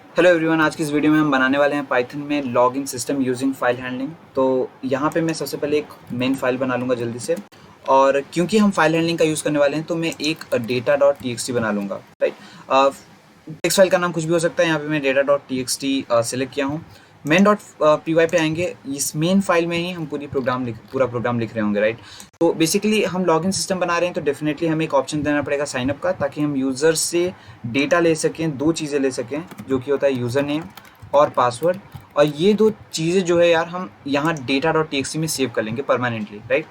Hello everyone, आज की इस वीडियो में हम बनाने वाले हैं पाइथन में login system using file handling. तो यहाँ पे मैं सबसे पहले एक मेन फाइल बना लूँगा जल्दी से। और क्योंकि हम फाइल हैंडलिंग का यूज़ करने वाले हैं तो मैं एक data dot T X T बना लूँगा, राइट। टेक्स्ट फाइल का नाम कुछ भी हो सकता है। यहाँ पे मैं data dot T X T select किया हूँ। मेन डॉट पी वाई पे आएंगे। इस मेन फाइल में ही हम पूरा प्रोग्राम लिख रहे होंगे, राइट। तो बेसिकली हम लॉगिन सिस्टम बना रहे हैं तो डेफिनेटली हमें एक ऑप्शन देना पड़ेगा साइन अप का, ताकि हम यूज़र से डेटा ले सकें, दो चीज़ें ले सकें, जो कि होता है यूज़र नेम और पासवर्ड। और ये दो चीज़ें जो है यार हम यहाँ data dot T X T में सेव कर लेंगे परमानेंटली, राइट।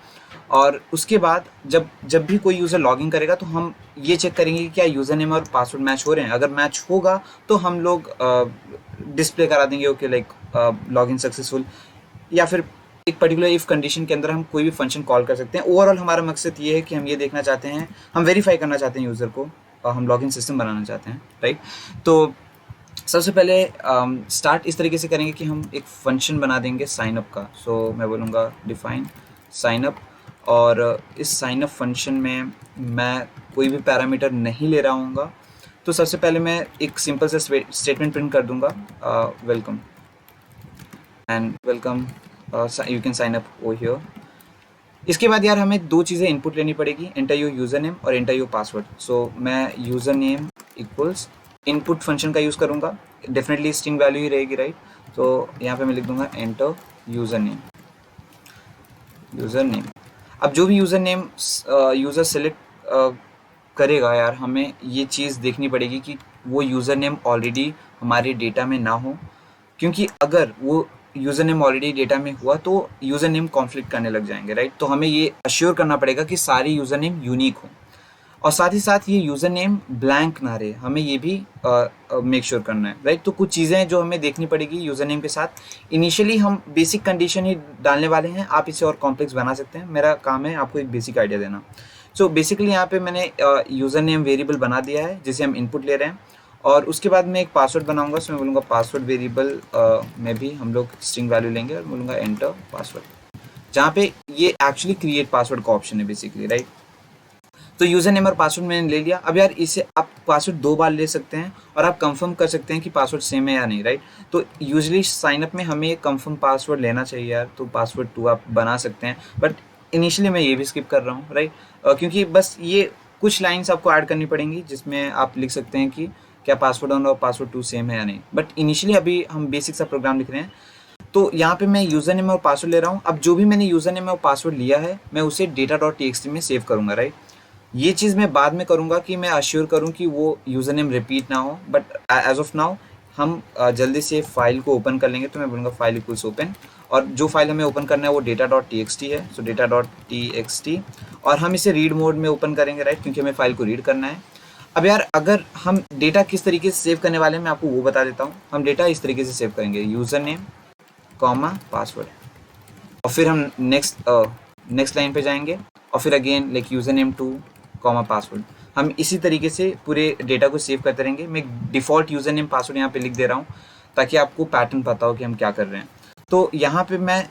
और उसके बाद जब जब भी कोई यूज़र लॉगिन करेगा तो हम ये चेक करेंगे कि क्या यूज़र नेम और पासवर्ड मैच हो रहे हैं। अगर मैच होगा तो हम लोग डिस्प्ले करा देंगे ओके, लाइक लॉगिन सक्सेसफुल। या फिर एक पर्टिकुलर इफ कंडीशन के अंदर हम कोई भी फंक्शन कॉल कर सकते हैं। ओवरऑल हमारा मकसद ये है कि हम ये देखना चाहते हैं, हम वेरीफाई करना चाहते हैं यूज़र को, और हम लॉगिन सिस्टम बनाना चाहते हैं, राइट। तो सबसे पहले स्टार्ट इस तरीके से करेंगे कि हम एक फंक्शन बना देंगे साइन अप का। सो मैं बोलूँगा डिफाइन साइन अप। और इस साइन अप फंक्शन में मैं कोई भी पैरामीटर नहीं ले रहा हूँगा। तो सबसे पहले मैं एक सिंपल सा स्टेटमेंट प्रिंट कर दूंगा, welcome and welcome, you can sign up over here. इसके बाद यार हमें दो चीज़ें इनपुट लेनी पड़ेगी, एंटर योर यूज़र नेम और एंटर योर पासवर्ड। सो मैं user name equals input function का यूज़ करूँगा, डेफिनेटली स्ट्रिंग वैल्यू ही रहेगी, राइट। तो यहाँ पे मैं लिख दूंगा एंटर यूज़र नेम। अब जो भी यूज़र नेम यूज़र सेलेक्ट करेगा यार, हमें ये चीज़ देखनी पड़ेगी कि वो यूज़र नेम ऑलरेडी हमारे डेटा में ना हो। क्योंकि अगर वो यूज़र नेम ऑलरेडी डेटा में हुआ तो यूज़र नेम कॉन्फ्लिक्ट करने लग जाएंगे, राइट। तो हमें ये अश्योर करना पड़ेगा कि सारे यूज़र नेम यूनिक हो, और साथ ही साथ ये यूज़र नेम ब्लैंक ना रहे, हमें ये भी मेक श्योर करना है, राइट। तो कुछ चीज़ें जो हमें देखनी पड़ेगी यूज़र नेम के साथ। इनिशियली हम बेसिक कंडीशन ही डालने वाले हैं, आप इसे और कॉम्प्लेक्स बना सकते हैं, मेरा काम है आपको एक बेसिक आइडिया देना। सो बेसिकली यहाँ पे मैंने यूज़र नेम वेरिएबल बना दिया है जिसे हम इनपुट ले रहे हैं। और उसके बाद मैं एक पासवर्ड बनाऊंगा। सो मैं बोलूँगा पासवर्ड वेरिएबल में भी हम लोग स्ट्रिंग वैल्यू लेंगे और बोलूँगा एंटर पासवर्ड, जहाँ पे ये एक्चुअली क्रिएट पासवर्ड का ऑप्शन है बेसिकली, राइट। तो यूज़र नेम और पासवर्ड मैंने ले लिया। अब यार इसे आप पासवर्ड दो बार ले सकते हैं और आप कंफर्म कर सकते हैं कि पासवर्ड सेम है या नहीं, राइट। तो यूजुअली साइनअप में हमें कंफर्म पासवर्ड लेना चाहिए यार, तो पासवर्ड 2 आप बना सकते हैं, बट इनिशियली मैं ये भी स्किप कर रहा हूँ, राइट। क्योंकि बस ये कुछ लाइन्स आपको ऐड करनी पड़ेंगी जिसमें आप लिख सकते हैं कि क्या पासवर्ड 1 और पासवर्ड 2 सेम है या नहीं। बट इनिशियली अभी हम बेसिक सा प्रोग्राम लिख रहे हैं। तो यहाँ पे मैं यूज़र नेम और पासवर्ड ले रहा हूँ। अब जो भी मैंने यूज़र नेम और पासवर्ड लिया है मैं उसे data dot T X T में सेव करूँगा, राइट। ये चीज़ मैं बाद में करूँगा कि मैं अश्योर करूँ कि वो यूज़र नेम रिपीट ना हो, बट एज ऑफ नाउ हम जल्दी से फाइल को ओपन कर लेंगे। तो मैं बोलूँगा फाइल इक्वल्स ओपन, और जो फाइल हमें ओपन करना है वो data dot T X T है। So data dot T X T, और हम इसे रीड मोड में ओपन करेंगे, राइट, क्योंकि हमें फाइल को रीड करना है। अब यार अगर हम डेटा किस तरीके से सेव करने वाले हैं मैं आपको वो बता देता हूँ। हम डेटा इस तरीके से सेव करेंगे, यूज़र नेम कॉमा पासवर्ड, और फिर हम नेक्स्ट लाइन पे जाएंगे, और फिर again like user name 2 comma password. हम इसी तरीके से पूरे डेटा को सेव करते रहेंगे। मैं डिफ़ॉल्ट यूज़र नेम पासवर्ड यहाँ पे लिख दे रहा हूँ ताकि आपको पैटर्न पता हो कि हम क्या कर रहे हैं। तो यहाँ पे मैं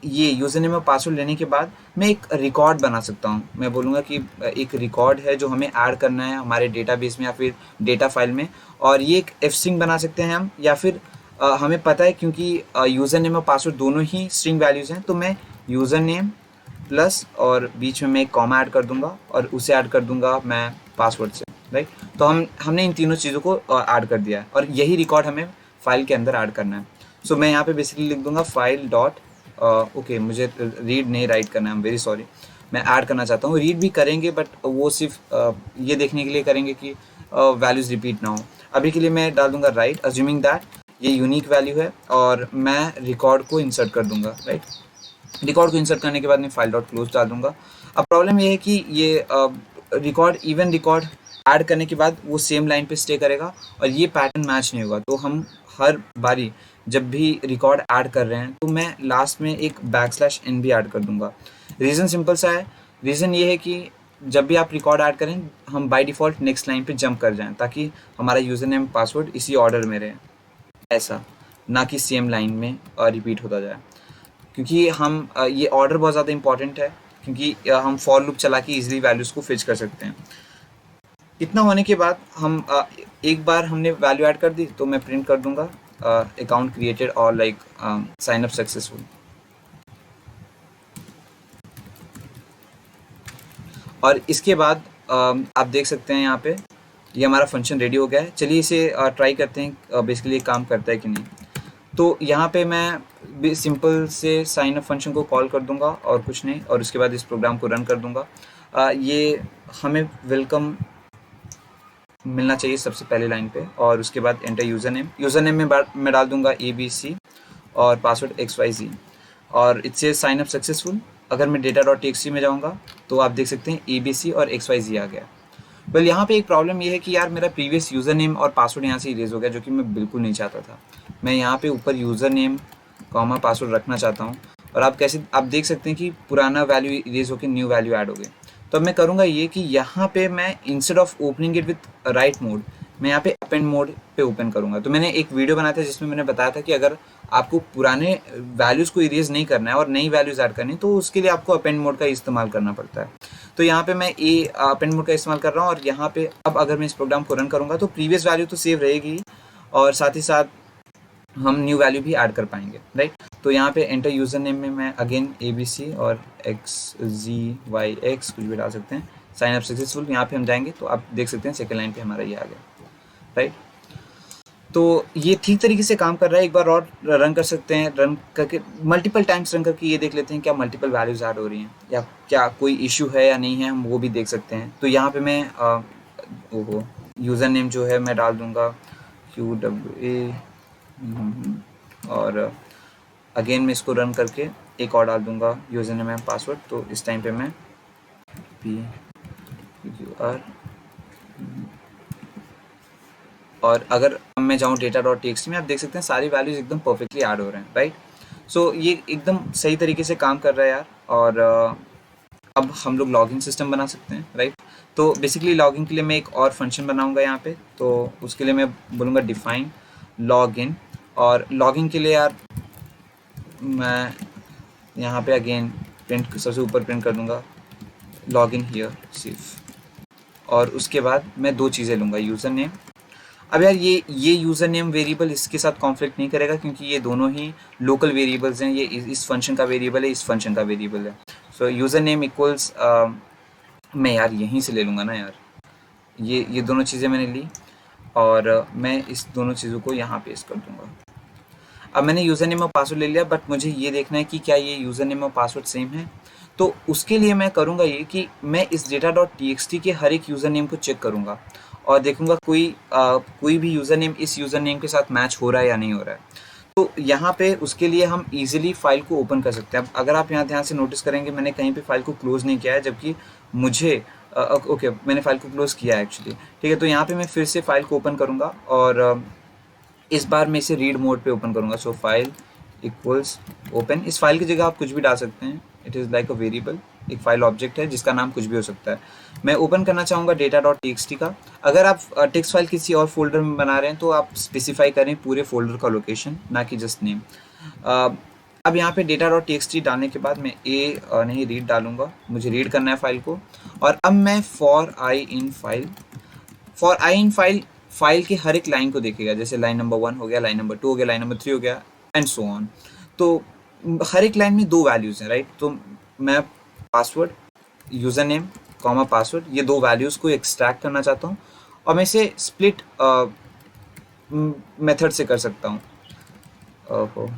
ये यूज़र नेम और पासवर्ड लेने के बाद मैं एक रिकॉर्ड बना सकता हूँ। मैं बोलूँगा कि एक रिकॉर्ड है जो हमें ऐड करना है हमारे डेटाबेस में या फिर डेटा फाइल में, और ये एक एफ स्ट्रिंग बना सकते हैं हम, या फिर हमें पता है क्योंकि यूज़र नेम और पासवर्ड दोनों ही स्ट्रिंग वैल्यूज़ हैं, तो मैं यूज़र नेम प्लस और बीच में मैं एक कॉमा ऐड कर दूंगा और उसे ऐड कर दूंगा मैं पासवर्ड से, राइट। तो हमने इन तीनों चीज़ों को ऐड कर दिया है, और यही रिकॉर्ड हमें फाइल के अंदर ऐड करना है। सो मैं यहाँ पे बेसिकली लिख दूंगा फाइल डॉट ओके, मुझे रीड नहीं राइट करना है, आई एम वेरी सॉरी। मैं ऐड करना चाहता हूँ, रीड भी करेंगे बट वो सिर्फ ये देखने के लिए करेंगे कि वैल्यूज़ रिपीट ना हो। अभी के लिए मैं डाल दूंगा राइट, अज्यूमिंग दैट ये यूनिक वैल्यू है, और मैं रिकॉर्ड को इंसर्ट कर दूंगा, राइट। रिकॉर्ड को इंसर्ट करने के बाद मैं फाइल डॉट क्लोज डाल दूंगा। अब प्रॉब्लम ये है कि ये रिकॉर्ड इवन रिकॉर्ड ऐड करने के बाद वो सेम लाइन पे स्टे करेगा और ये पैटर्न मैच नहीं होगा। तो हम हर बारी जब भी रिकॉर्ड ऐड कर रहे हैं तो मैं लास्ट में एक बैकस्लैश n भी ऐड कर दूंगा। रीज़न सिंपल सा है, रीज़न ये है कि जब भी आप रिकॉर्ड ऐड करें हम बाय डिफ़ॉल्ट नेक्स्ट लाइन पे जंप कर जाएं, ताकि हमारा यूज़र नेम पासवर्ड इसी ऑर्डर में रहे, ऐसा ना कि सेम लाइन में रिपीट होता जाए। क्योंकि हम ये ऑर्डर बहुत ज़्यादा इंपॉर्टेंट है, क्योंकि हम फॉर लूप चला के इजीली वैल्यूज़ को फिच कर सकते हैं। इतना होने के बाद हम एक बार हमने वैल्यू ऐड कर दी तो मैं प्रिंट कर दूंगा अकाउंट क्रिएटेड और लाइक साइन अप सक्सेसफुल। और इसके बाद आप देख सकते हैं यहाँ पे ये हमारा फंक्शन रेडी हो गया है। चलिए इसे ट्राई करते हैं बेसिकली काम करता है कि नहीं। तो यहाँ पे मैं सिंपल से साइन अप फंक्शन को कॉल कर दूंगा और कुछ नहीं, और उसके बाद इस प्रोग्राम को रन कर दूंगा। ये हमें वेलकम मिलना चाहिए सबसे पहले लाइन पे, और उसके बाद एंटर यूज़र नेम में मैं डाल दूंगा ABC और पासवर्ड XYZ, और इससे साइन अप सक्सेसफुल। अगर मैं data.txt में जाऊंगा तो आप देख सकते हैं ABC और XYZ आ गया। वेल यहाँ पे एक प्रॉब्लम ये है कि यार मेरा प्रीवियस यूज़र नेम और पासवर्ड यहाँ से इरेज हो गया, जो कि मैं बिल्कुल नहीं चाहता था। मैं यहाँ पे ऊपर यूज़र नेम कॉमा पासवर्ड रखना चाहता हूँ, और आप देख सकते हैं कि पुराना वैल्यू इरेज होकर न्यू वैल्यू ऐड हो गए। तो अब मैं करूँगा ये कि यहाँ पे मैं instead of opening it with right mode, मैं यहाँ पे अपेंड मोड पे ओपन करूँगा। तो मैंने एक वीडियो बनाया था जिसमें मैंने बताया था कि अगर आपको पुराने वैल्यूज़ को इरेज नहीं करना है और नई वैल्यूज़ ऐड करनी, तो उसके लिए आपको अपेंड मोड का इस्तेमाल करना पड़ता है। तो यहाँ पे मैं अपेंड मोड का इस्तेमाल कर रहा हूँ, और यहाँ पे अब अगर मैं इस प्रोग्राम को रन करूँगा तो प्रीवियस वैल्यू तो सेव रहेगी, और साथ ही साथ हम न्यू वैल्यू भी ऐड कर पाएंगे, राइट। तो यहाँ पे एंटर यूज़र नेम में मैं अगेन ABC और XZYX कुछ भी डाल सकते हैं, साइन अप सक्सेसफुल। यहाँ पे हम जाएंगे तो आप देख सकते हैं सेकेंड लाइन पे हमारा ये आ गया, राइट। तो ये ठीक तरीके से काम कर रहा है। एक बार और रन कर सकते हैं, रन करके मल्टीपल टाइम्स रन करके ये देख लेते हैं क्या मल्टीपल वैल्यूज ऐड हो रही हैं या क्या कोई इशू है या नहीं है, हम वो भी देख सकते हैं। तो यहाँ पे मैं वो यूज़र नेम जो है मैं डाल दूँगा QWA, और अगेन मैं इसको रन करके एक और डाल दूँगा यूज़र नेम एंड पासवर्ड। तो इस टाइम पे मैं PQR, और अगर मैं जाऊँ data.txt में, आप देख सकते हैं सारी वैल्यूज एकदम परफेक्टली ऐड हो रहे हैं, राइट। सो ये एकदम सही तरीके से काम कर रहा है यार। और अब हम लोग लॉगिन सिस्टम बना सकते हैं, राइट। तो बेसिकली लॉगिन के लिए मैं एक और फंक्शन बनाऊंगा यहाँ पे। तो उसके लिए मैं बोलूँगा डिफाइन लॉगिन, और लॉगिन के लिए यार मैं यहाँ पे अगेन प्रिंट सबसे ऊपर प्रिंट कर दूँगा लॉगिन हियर सिर्फ, और उसके बाद मैं दो चीज़ें लूँगा, यूज़र नेम। अब यार ये यूज़र नेम वेरिएबल इसके साथ कॉन्फ्लिक्ट नहीं करेगा, क्योंकि ये दोनों ही लोकल वेरिएबल्स हैं। ये इस फंक्शन का वेरिएबल है, इस फंक्शन का वेरिएबल है। सो यूज़र नेम इक्वल्स मैं यार यहीं से ले लूँगा ना यार, ये दोनों चीज़ें मैंने ली, और मैं इस दोनों चीज़ों को यहाँ पेस्ट कर दूँगा। अब मैंने यूज़र नेम और पासवर्ड ले लिया, बट मुझे ये देखना है कि क्या ये यूज़र नेम और पासवर्ड सेम है। तो उसके लिए मैं करूँगा ये कि मैं इस data.txt के हर एक यूज़र नेम को चेक करूँगा और देखूँगा कोई भी यूज़र नेम इस यूज़र नेम के साथ मैच हो रहा है या नहीं हो रहा है। तो यहाँ पे उसके लिए हम इजीली फाइल को ओपन कर सकते हैं। अब अगर आप यहाँ ध्यान से नोटिस करेंगे, मैंने कहीं पे फाइल को क्लोज नहीं किया है, जबकि मुझे ओके मैंने फाइल को क्लोज किया है एक्चुअली, ठीक है। तो यहाँ पे मैं फिर से फाइल को ओपन करूँगा, और इस बार मैं इसे रीड मोड पे ओपन करूँगा। सो फाइल इक्वल्स ओपन, इस फाइल की जगह आप कुछ भी डाल सकते हैं, it is like a variable, एक फाइल ऑब्जेक्ट है जिसका नाम कुछ भी हो सकता है। मैं ओपन करना चाहूँगा data.txt का। अगर आप टेक्स्ट फाइल किसी और फोल्डर में बना रहे हैं तो आप स्पेसिफाई करें पूरे फोल्डर का लोकेशन, ना कि जस्ट नेम। अब यहाँ पे data.txt डालने के बाद मैं नहीं रीड डालूंगा, मुझे रीड करना है फाइल को। और अब मैं फॉर आई इन फाइल की हर एक लाइन को देखेगा, जैसे लाइन नंबर 1 हो गया, लाइन नंबर 2 हो गया, लाइन नंबर 3 हो गया, एंड सो ऑन। तो हर एक लाइन में दो वैल्यूज़ हैं, राइट। तो मैं password user name comma password ये दो वैल्यूज़ को एक्सट्रैक्ट करना चाहता हूँ, और मैं इसे स्प्लिट मेथड से कर सकता हूँ। ओहो,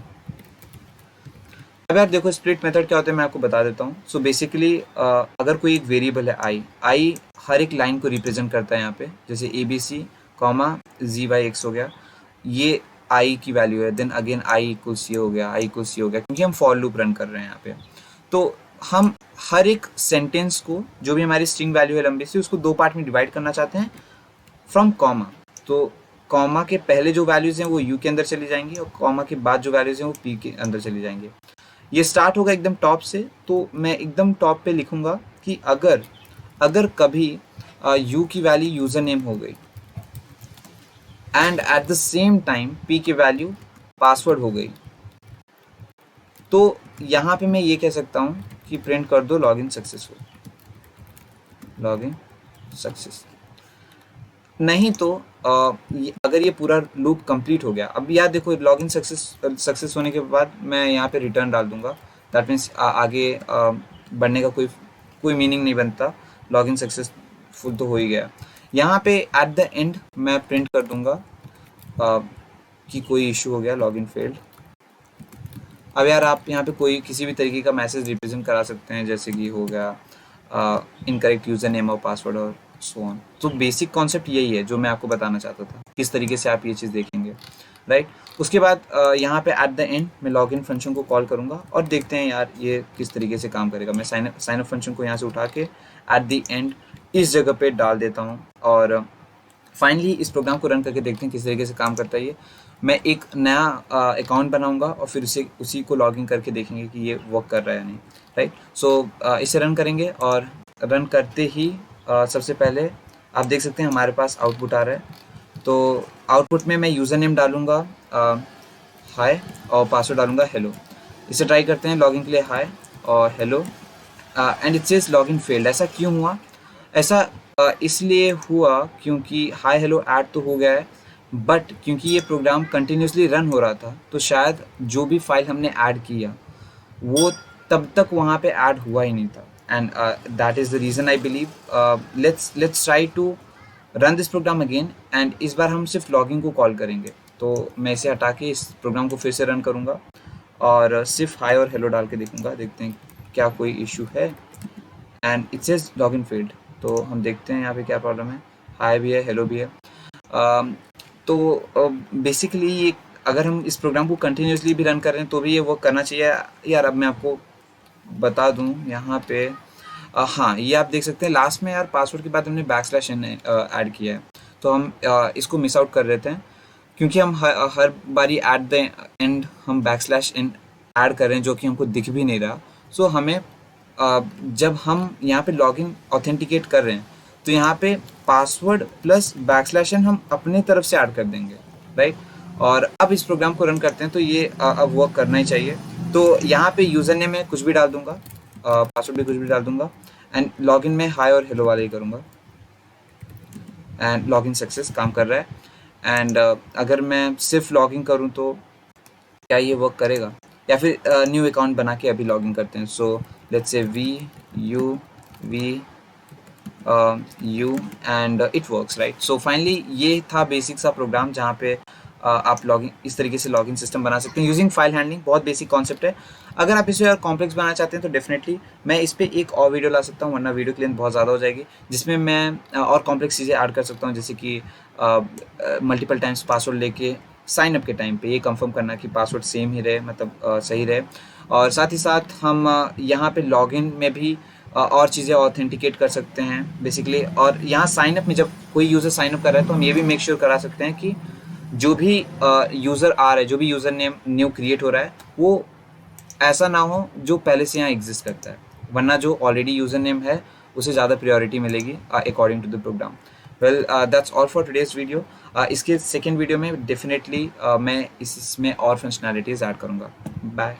अब यार देखो स्प्लिट मेथड क्या होता है मैं आपको बता देता हूँ। सो बेसिकली अगर कोई एक वेरिएबल है आई हर एक लाइन को रिप्रेजेंट करता है यहाँ पे, जैसे ABC कॉमा ZYX हो गया, ये आई की वैल्यू है। देन अगेन आई इक्वल्स ये हो गया, आई इक्वल्स ये हो गया, क्योंकि हम फॉर लूप रन कर रहे हैं यहाँ पे। तो हम हर एक सेंटेंस को, जो भी हमारी स्ट्रिंग वैल्यू है लंबी सी, उसको दो पार्ट में डिवाइड करना चाहते हैं फ्रॉम कॉमा। तो कॉमा के पहले जो वैल्यूज़ हैं वो यू के अंदर चली जाएंगी, और कॉमा के बाद जो वैल्यूज़ हैं वो पी के अंदर चली जाएंगे। ये स्टार्ट होगा एकदम टॉप से, तो मैं एकदम टॉप पे लिखूंगा कि अगर कभी यू की वैल्यू यूज़र नेम हो गई and at the same time P की वैल्यू पासवर्ड हो गई, तो यहाँ पे मैं ये कह सकता हूँ कि प्रिंट कर दो लॉगिन सक्सेसफुल, लॉगिन सक्सेस। नहीं तो अगर ये पूरा लूप कंप्लीट हो गया, अब यार देखो लॉगिन सक्सेस होने के बाद मैं यहाँ पे रिटर्न डाल दूंगा, दैट मीन्स आगे बढ़ने का कोई मीनिंग नहीं बनता, लॉगिन सक्सेसफुल तो हो ही गया। यहाँ पे एट द एंड मैं प्रिंट कर दूंगा कि कोई इशू हो गया, लॉगिन फेल्ड। अब यार आप यहाँ पे कोई किसी भी तरीके का मैसेज रिप्रेजेंट करा सकते हैं, जैसे कि हो गया इनकरेक्ट यूज़र नेम और पासवर्ड और सो ऑन। तो बेसिक कॉन्सेप्ट यही है जो मैं आपको बताना चाहता था, किस तरीके से आप ये चीज़ देखेंगे, राइट। उसके बाद यहाँ पे एट द एंड मैं लॉगिन फंक्शन को कॉल करूँगा और देखते हैं यार ये किस तरीके से काम करेगा। मैं साइन अप फंक्शन को यहाँ से उठा के एट द एंड इस जगह पे डाल देता हूँ और फाइनली इस प्रोग्राम को रन करके देखते हैं किस तरीके से काम करता है ये। मैं एक नया अकाउंट बनाऊंगा और फिर उसी को लॉगिन करके देखेंगे कि ये वर्क कर रहा है या नहीं, राइट। सो इसे रन करेंगे और रन करते ही सबसे पहले आप देख सकते हैं हमारे पास आउटपुट आ रहा है। तो आउटपुट में मैं यूज़र नेम डालूँगा हाय और पासवर्ड डालूँगा हेलो। इसे ट्राई करते हैं लॉगिन के लिए, हाय और hello, and it says login failed. ऐसा क्यों हुआ? ऐसा इसलिए हुआ क्योंकि हाय हेलो ऐड तो हो गया है, बट क्योंकि ये प्रोग्राम कंटिन्यूसली रन हो रहा था तो शायद जो भी फाइल हमने ऐड किया वो तब तक वहाँ पे ऐड हुआ ही नहीं था, and that is the reason I believe. Let's try to run this program again, and इस बार हम सिर्फ लॉगिन को कॉल करेंगे। तो मैं इसे हटा के इस प्रोग्राम को फिर से रन करूँगा और सिर्फ हाय और हेलो डाल के देखूँगा, देखते हैं क्या कोई इशू है, and it says login failed. तो हम देखते हैं यहाँ पे क्या प्रॉब्लम है, हाय भी है हेलो भी है। तो बेसिकली ये अगर हम इस प्रोग्राम को कंटिन्यूसली भी रन कर रहे हैं तो भी ये वर्क करना चाहिए यार। अब मैं आपको बता दूं यहाँ पे हाँ, ये आप देख सकते हैं लास्ट में यार पासवर्ड के बाद हमने \n ऐड किया है, तो हम इसको मिस आउट कर रहे थे क्योंकि हम हर बारी एट द एंड हम \n ऐड कर रहे हैं जो कि हमको दिख भी नहीं रहा। सो हमें जब हम यहाँ पे लॉगिन ऑथेंटिकेट कर रहे हैं तो यहाँ पे पासवर्ड प्लस \n हम अपने तरफ से ऐड कर देंगे, राइट। और अब इस प्रोग्राम को रन करते हैं तो ये अब वर्क करना ही चाहिए। तो यहाँ पे यूज़र नेम में कुछ भी डाल दूंगा, पासवर्ड भी कुछ भी डाल दूंगा, एंड लॉगिन में हाय और हेलो वाले ही करूँगा, एंड लॉगिन सक्सेस काम कर रहा है। एंड अगर मैं सिर्फ लॉगिन करूँ तो क्या ये वर्क करेगा, या फिर न्यू अकाउंट बना के अभी लॉगिन करते हैं। So let's say V U and it works, right. So finally ये था बेसिक सा प्रोग्राम जहाँ पे आप लॉगिन इस तरीके से लॉगिन सिस्टम बना सकते हैं यूजिंग फाइल हैंडलिंग। बहुत बेसिक कॉन्सेप्ट है। अगर आप इसे और कॉम्प्लेक्स बनाना चाहते हैं तो डेफिनेटली मैं इस पर एक और वीडियो ला सकता हूँ, वरना वीडियो की लेंथ बहुत ज़्यादा हो जाएगी, जिसमें मैं और कॉम्प्लेक्स चीज़ें ऐड कर सकता हूँ, जैसे कि मल्टीपल टाइम्स पासवर्ड लेके साइन अप के टाइम पे ये कंफर्म करना कि पासवर्ड सेम ही रहे, मतलब सही रहे। और साथ ही साथ हम यहाँ पे लॉगिन में भी और चीज़ें ऑथेंटिकेट कर सकते हैं बेसिकली। और यहाँ साइन अप में जब कोई यूज़र साइन अप कर रहा है तो हम ये भी मेक श्योर करा सकते हैं कि जो भी यूज़र आ रहा है, जो भी यूज़र नेम न्यू क्रिएट हो रहा है, वो ऐसा ना हो जो पहले से यहाँ एग्जिस्ट करता है, वरना जो ऑलरेडी यूज़र नेम है उसे ज़्यादा प्रायोरिटी मिलेगी according to the program. Well that's all for today's video. इसके सेकेंड वीडियो में डेफिनेटली मैं इसमें और फंक्शनैलिटीज़ ऐड करूँगा। बाय।